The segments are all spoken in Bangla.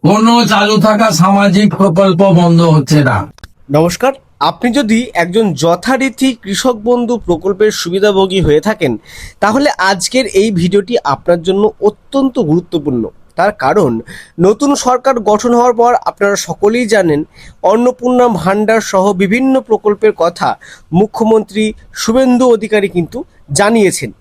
কোনো চালু থাকা সামাজিক প্রকল্প বন্ধ হচ্ছে না। নমস্কার, আপনি যদি একজন যথারীতি কৃষক বন্ধু প্রকল্পের সুবিধাভোগী হয়ে থাকেন তাহলে আজকের এই ভিডিওটি আপনার জন্য অত্যন্ত গুরুত্বপূর্ণ। তার কারণ নতুন সরকার গঠন হওয়ার পর আপনারা সকলেই জানেন অন্নপূর্ণা ভাণ্ডার সহ বিভিন্ন প্রকল্পের কথা মুখ্যমন্ত্রী শুভেন্দু অধিকারী কিন্তু জানিয়েছেন।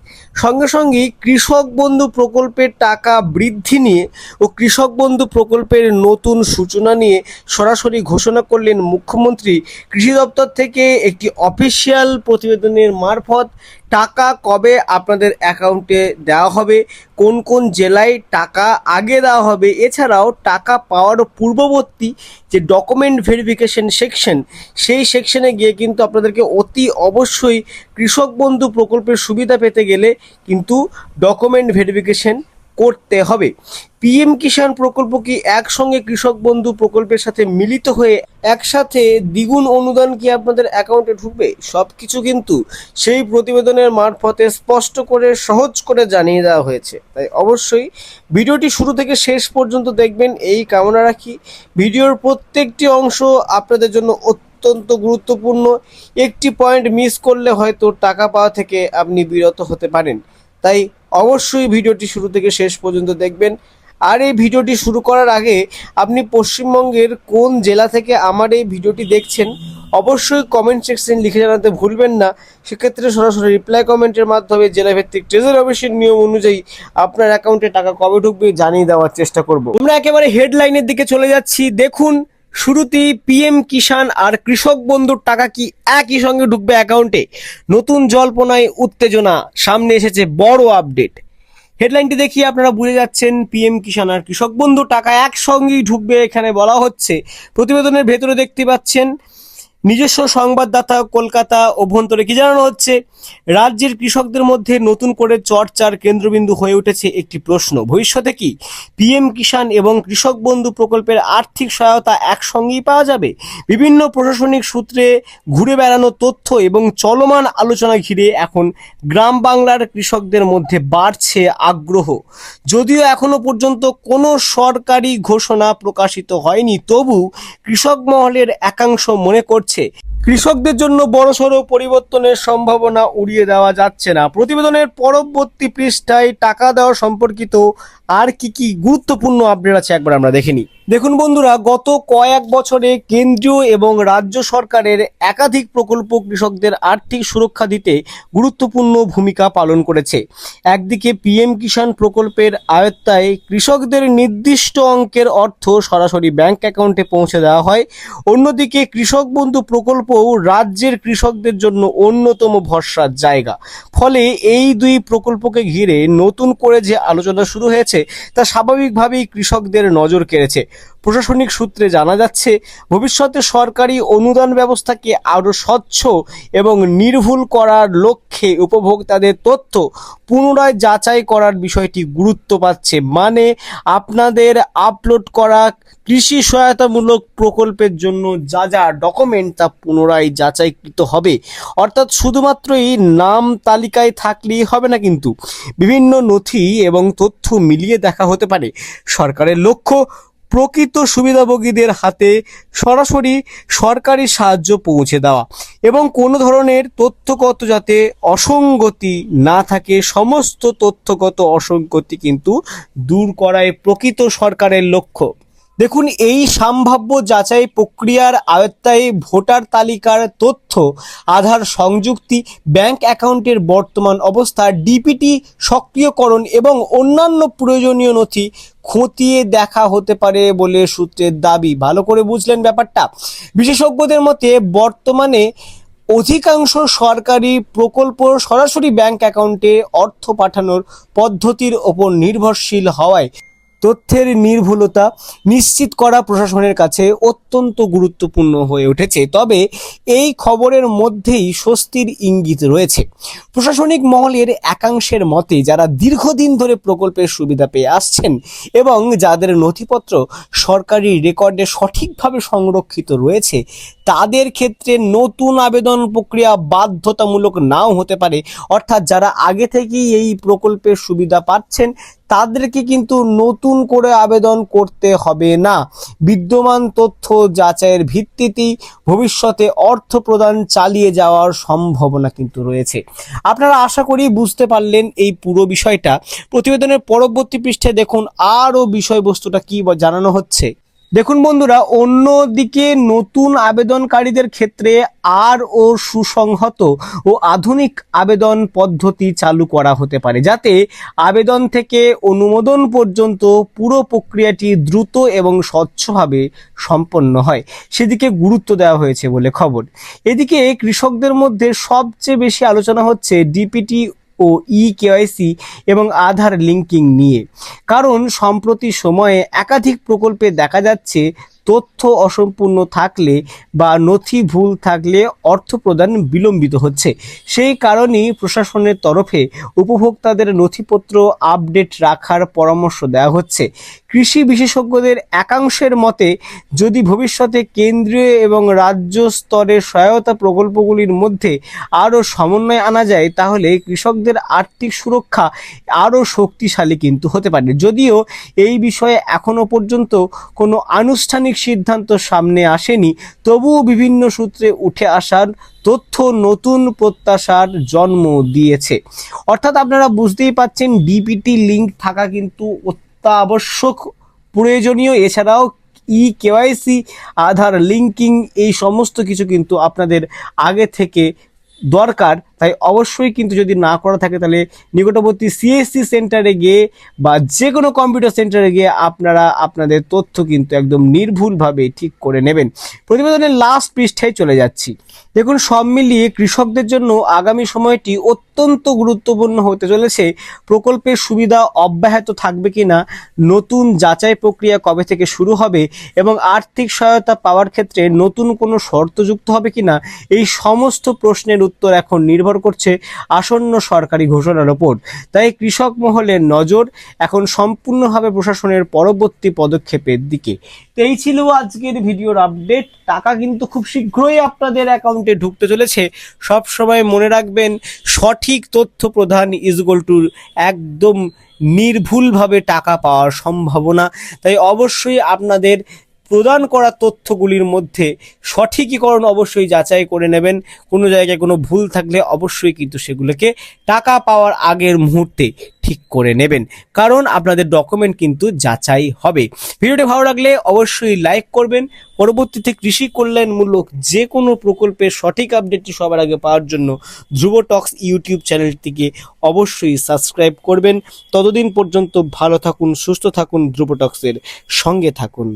সঙ্গে সঙ্গেই কৃষক বন্ধু প্রকল্পের টাকা বৃদ্ধি নিয়ে ও কৃষক বন্ধু প্রকল্পের নতুন সূচনা নিয়ে সরাসরি ঘোষণা করলেন মুখ্যমন্ত্রী। কৃষি দপ্তর থেকে একটি অফিসিয়াল প্রতিবেদনের মারফত টাকা কবে আপনাদের অ্যাকাউন্টে দেওয়া হবে, কোন কোন জেলায় টাকা আগে দেওয়া হবে, এছাড়াও টাকা পাওয়ার পূর্ববর্তী যে ডকুমেন্ট ভেরিফিকেশন সেকশন, সেই সেকশনে গিয়ে কিন্তু আপনাদেরকে অতি অবশ্যই কৃষক বন্ধু প্রকল্পের সুবিধা পেতে গেলে কিন্তু ডকুমেন্ট ভেরিফিকেশন করতে হবে। পিএম কিষাণ প্রকল্প কি একসঙ্গে কৃষক বন্ধু প্রকল্পের সাথে মিলিত হয়ে একসাথে দ্বিগুণ অনুদান কি আপনাদের অ্যাকাউন্টে ঢুকবে? সব কিছু কিন্তু সেই প্রতিবেদনের মারফতে স্পষ্ট করে সহজ করে জানিয়ে দেওয়া হয়েছে। তাই অবশ্যই ভিডিওটি শুরু থেকে শেষ পর্যন্ত দেখবেন এই কামনা রাখি। ভিডিওর প্রত্যেকটি অংশ আপনাদের জন্য অত্যন্ত গুরুত্বপূর্ণ। একটি পয়েন্ট মিস করলে হয়তো টাকা পাওয়া থেকে আপনি বিরত হতে পারেন। তাই অবশ্যই ভিডিওটি শুরু থেকে শেষ পর্যন্ত দেখবেন। আর এই ভিডিওটি শুরু করার আগে আপনি পশ্চিমবঙ্গের কোন জেলা থেকে আমার এই ভিডিওটি দেখছেন অবশ্যই কমেন্ট সেকশন লিখে জানাতে ভুলবেন না। সেক্ষেত্রে সরাসরি রিপ্লাই কমেন্টের মাধ্যমে জেলাভিত্তিক ট্রেজারি অফিসের নিয়ম অনুযায়ী আপনার অ্যাকাউন্টে টাকা কবে ঢুকবে জানিয়ে দেওয়ার চেষ্টা করব। আমরা একেবারে হেডলাইনের দিকে চলে যাচ্ছি। দেখুন, শুরুতেই পিএম কিষাণ আর কৃষক বন্ধুর টাকা কি একই সঙ্গে ঢুকবে অ্যাকাউন্টে? নতুন জল্পনায় উত্তেজনা, সামনে এসেছে বড় আপডেট। হেডলাইনটি দেখিয়ে আপনারা বুঝে যাচ্ছেন পিএম কিষাণ আর কৃষক বন্ধু টাকা একসঙ্গেই ঢুকবে এখানে বলা হচ্ছে। প্রতিবেদনের ভেতরে দেখতে পাচ্ছেন নিজস্ব সংবাদদাতা কলকাতা অভ্যন্তরে কি জানানো হচ্ছে, রাজ্যের কৃষকদের মধ্যে নতুন করে চর্চার কেন্দ্রবিন্দু হয়ে উঠেছে একটি প্রশ্ন, ভবিষ্যতে কি পিএম কিষাণ এবং কৃষক বন্ধু প্রকল্পের আর্থিক সহায়তা একসঙ্গেই পাওয়া যাবে? বিভিন্ন প্রশাসনিক সূত্রে ঘুরে বেড়ানো তথ্য এবং চলমান আলোচনা ঘিরে এখন গ্রাম বাংলার কৃষকদের মধ্যে বাড়ছে আগ্রহ। যদিও এখনো পর্যন্ত কোনো সরকারি ঘোষণা প্রকাশিত হয়নি, তবু কৃষক মহলের একাংশ মনে করছে কৃষকদের জন্য বড়সড় পরিবর্তনের সম্ভাবনা উড়িয়ে দেওয়া যাচ্ছে না। প্রতিবেদনের পরবর্তী পৃষ্ঠায় টাকা দেওয়া সম্পর্কিত আর কি গুরুত্বপূর্ণ আপডেট আছে একবার আমরা দেখে নিই। দেখুন বন্ধুরা, গত কয়েক বছরে কেন্দ্রীয় এবং রাজ্য সরকারের একাধিক প্রকল্প কৃষকদের আর্থিক সুরক্ষা দিতে গুরুত্বপূর্ণ ভূমিকা পালন করেছে। একদিকে পিএম কিষাণ প্রকল্পের আওতায় কৃষকদের নির্দিষ্ট অঙ্কের অর্থ সরাসরি ব্যাংক অ্যাকাউন্টে পৌঁছে দেওয়া হয়, অন্যদিকে কৃষক বন্ধু প্রকল্পও রাজ্যের কৃষকদের জন্য অন্যতম ভরসার জায়গা। ফলে এই দুই প্রকল্পকে ঘিরে নতুন করে যে আলোচনা শুরু হয়েছে তা স্বাভাবিকভাবেই কৃষকদের নজর কেড়েছে। প্রশাসনিক সূত্রে জানা যাচ্ছে ভবিষ্যতে সরকারি অনুদান ব্যবস্থাকে আরও স্বচ্ছ এবং নির্ভুল করার লক্ষ্যে উপভোক্তাদের তথ্য পুনরায় যাচাই করার বিষয়টি গুরুত্ব পাচ্ছে। মানে আপনাদের আপলোড করা কৃষি সহায়তামূলক প্রকল্পের জন্য যা যা ডকুমেন্ট তা পুনরায় যাচাইকৃত হবে। অর্থাৎ শুধুমাত্রই নাম তালিকায় থাকলেই হবে না, কিন্তু বিভিন্ন নথি এবং তথ্য মিলিয়ে দেখা হতে পারে। সরকারের লক্ষ্য প্রকৃত সুবিধাভোগীদের হাতে সরাসরি সরকারি সাহায্য পৌঁছে দেওয়া এবং কোনো ধরনের তথ্যগত যাতে অসঙ্গতি না থাকে, সমস্ত তথ্যগত অসঙ্গতি কিন্তু দূর করাই প্রকৃত সরকারের লক্ষ্য। দেখুন, এই সম্ভাব্য যাচাই প্রক্রিয়ার আওতায় ভোটার তালিকার তথ্য, আধার সংযুক্তি, ব্যাংক অ্যাকাউন্টের বর্তমান অবস্থা, ডিপিটি সক্রিয়করণ এবং অন্যান্য প্রয়োজনীয় নথি খতিয়ে দেখা হতে পারে বলে সূত্রের দাবি। ভালো করে বুঝলেন ব্যাপারটা? বিশেষজ্ঞদের মতে বর্তমানে অধিকাংশ সরকারি প্রকল্প সরাসরি ব্যাংক অ্যাকাউন্টে অর্থ পাঠানোর পদ্ধতির ওপর নির্ভরশীল হওয়ায় তথ্যের নির্ভুলতা নিশ্চিত করা প্রশাসনের কাছে অত্যন্ত গুরুত্বপূর্ণ হয়ে উঠেছে। তবে এই খবরের মধ্যেই স্বস্তির ইঙ্গিত রয়েছে। প্রশাসনিক মহলের একাংশের মতে যারা দীর্ঘদিন ধরে প্রকল্পের সুবিধা পেয়ে আসছেন এবং যাদের নথিপত্র সরকারি রেকর্ডে সঠিকভাবে সংরক্ষিত রয়েছে তাদের ক্ষেত্রে নতুন আবেদন প্রক্রিয়া বাধ্যতামূলক নাও হতে পারে। অর্থাৎ যারা আগে থেকেই এই প্রকল্পের সুবিধা পাচ্ছেন তাদেরকে কিন্তু নতুন করে আবেদন করতে হবে না। বিদ্যমান তথ্য যাচাইয়ের ভিত্তিতেই ভবিষ্যতে অর্থ প্রদান চালিয়ে যাওয়ার সম্ভাবনা কিন্তু রয়েছে। আপনারা আশা করি বুঝতে পারলেন এই পুরো বিষয়টা। প্রতিবেদনের পরবর্তী পৃষ্ঠে দেখুন আরও বিষয়বস্তুটা কি জানানো হচ্ছে। দেখুন বন্ধুরা, অন্যদিকে নতুন আবেদনকারীদের ক্ষেত্রে আরও সুসংহত ও আধুনিক আবেদন পদ্ধতি চালু করা হতে পারে, যাতে আবেদন থেকে অনুমোদন পর্যন্ত পুরো প্রক্রিয়াটি দ্রুত এবং স্বচ্ছভাবে সম্পন্ন হয়, সেদিকে গুরুত্ব দেওয়া হয়েছে বলে খবর। এদিকে কৃষকদের মধ্যে সবচেয়ে বেশি আলোচনা হচ্ছে ডিপিটি ও কেওয়াইসি এবং আধার লিঙ্কিং নিয়ে। কারণ সম্প্রতি সময়ে একাধিক প্রকল্পে দেখা যাচ্ছে তথ্য অসম্পূর্ণ থাকলে বা নথি ভুল থাকলে অর্থ প্রদান বিলম্বিত হচ্ছে। সেই কারণেই প্রশাসনের তরফে উপভোক্তাদের নথিপত্র আপডেট রাখার পরামর্শ দেওয়া হচ্ছে। কৃষি বিশেষজ্ঞদের একাংশের মতে, যদি ভবিষ্যতে কেন্দ্রীয় এবং রাজ্য স্তরের সহায়তা প্রকল্পগুলির মধ্যে আরও সমন্বয় আনা যায়, তাহলে কৃষকদের আর্থিক সুরক্ষা আরও শক্তিশালী কিন্তু হতে পারে। যদিও এই বিষয়ে এখনো পর্যন্ত কোনো আনুষ্ঠানিক সিদ্ধান্ত সামনে আসেনি, তবুও বিভিন্ন সূত্রে উঠে আসার তথ্য নতুন প্রত্যাশার জন্ম দিয়েছে। অর্থাৎ আপনারা বুঝতেই পাচ্ছেন, ডিপিটি লিঙ্ক থাকা কিন্তু অত্যাবশ্যক, প্রয়োজনীয়। এছাড়াও কেওয়াইসি, আধার লিঙ্কিং, এই সমস্ত কিছু কিন্তু আপনাদের আগে থেকে দরকার। তাই অবশ্যই কিন্তু যদি না করা থাকে, তাহলে নিকটবর্তী সিএসসি সেন্টারে গিয়ে বা যে কোনো কম্পিউটার সেন্টারে গিয়ে আপনারা আপনাদের তথ্য কিন্তু একদম নির্ভুলভাবে ঠিক করে নেবেন। প্রতিবেদনের লাস্ট পৃষ্ঠায় চলে যাচ্ছি। দেখুন, সব মিলিয়ে কৃষকদের জন্য আগামী সময়টি অত্যন্ত গুরুত্বপূর্ণ হতে চলেছে। প্রকল্পের সুবিধা অব্যাহত থাকবে কিনা, নতুন যাচাই প্রক্রিয়া কবে থেকে শুরু হবে এবং আর্থিক সহায়তা পাওয়ার ক্ষেত্রে নতুন কোনো শর্ত যুক্ত হবে কিনা, এই সমস্ত প্রশ্নের উত্তর এখন নির্ভর করছে আসন্ন সরকারি ঘোষণার ওপর। তাই কৃষক মহলের নজর এখন সম্পূর্ণভাবে প্রশাসনের পরবর্তী পদক্ষেপের দিকে। তো এই ছিল আজকের ভিডিওর আপডেট। টাকা কিন্তু খুব শীঘ্রই আপনাদের অ্যাকাউন্টে ঢুকতে চলেছে। সব সময় মনে রাখবেন, সঠিক তথ্য প্রদান ইজগল টু একদম নির্ভুলভাবে টাকা পাওয়ার সম্ভাবনা। তাই অবশ্যই আপনাদের প্রদান করা তথ্যগুলির মধ্যে সঠিকীকরণ অবশ্যই যাচাই করে নেবেন। কোনো জায়গায় কোনো ভুল থাকলে অবশ্যই কিন্তু সেগুলোকে টাকা পাওয়ার আগের মুহূর্তে ঠিক করে নেবেন, কারণ আপনাদের ডকুমেন্ট কিন্তু যাচাই হবে। ভিডিওটি ভালো লাগলে অবশ্যই লাইক করবেন। পরবর্তীতে কৃষি কল্যাণমূলক যে কোনো প্রকল্পের সঠিক আপডেটটি সবার আগে পাওয়ার জন্য ধ্রুব টক্স ইউটিউব চ্যানেলটিকে অবশ্যই সাবস্ক্রাইব করবেন। ততদিন পর্যন্ত ভালো থাকুন, সুস্থ থাকুন, ধ্রুব টক্সের সঙ্গে থাকুন।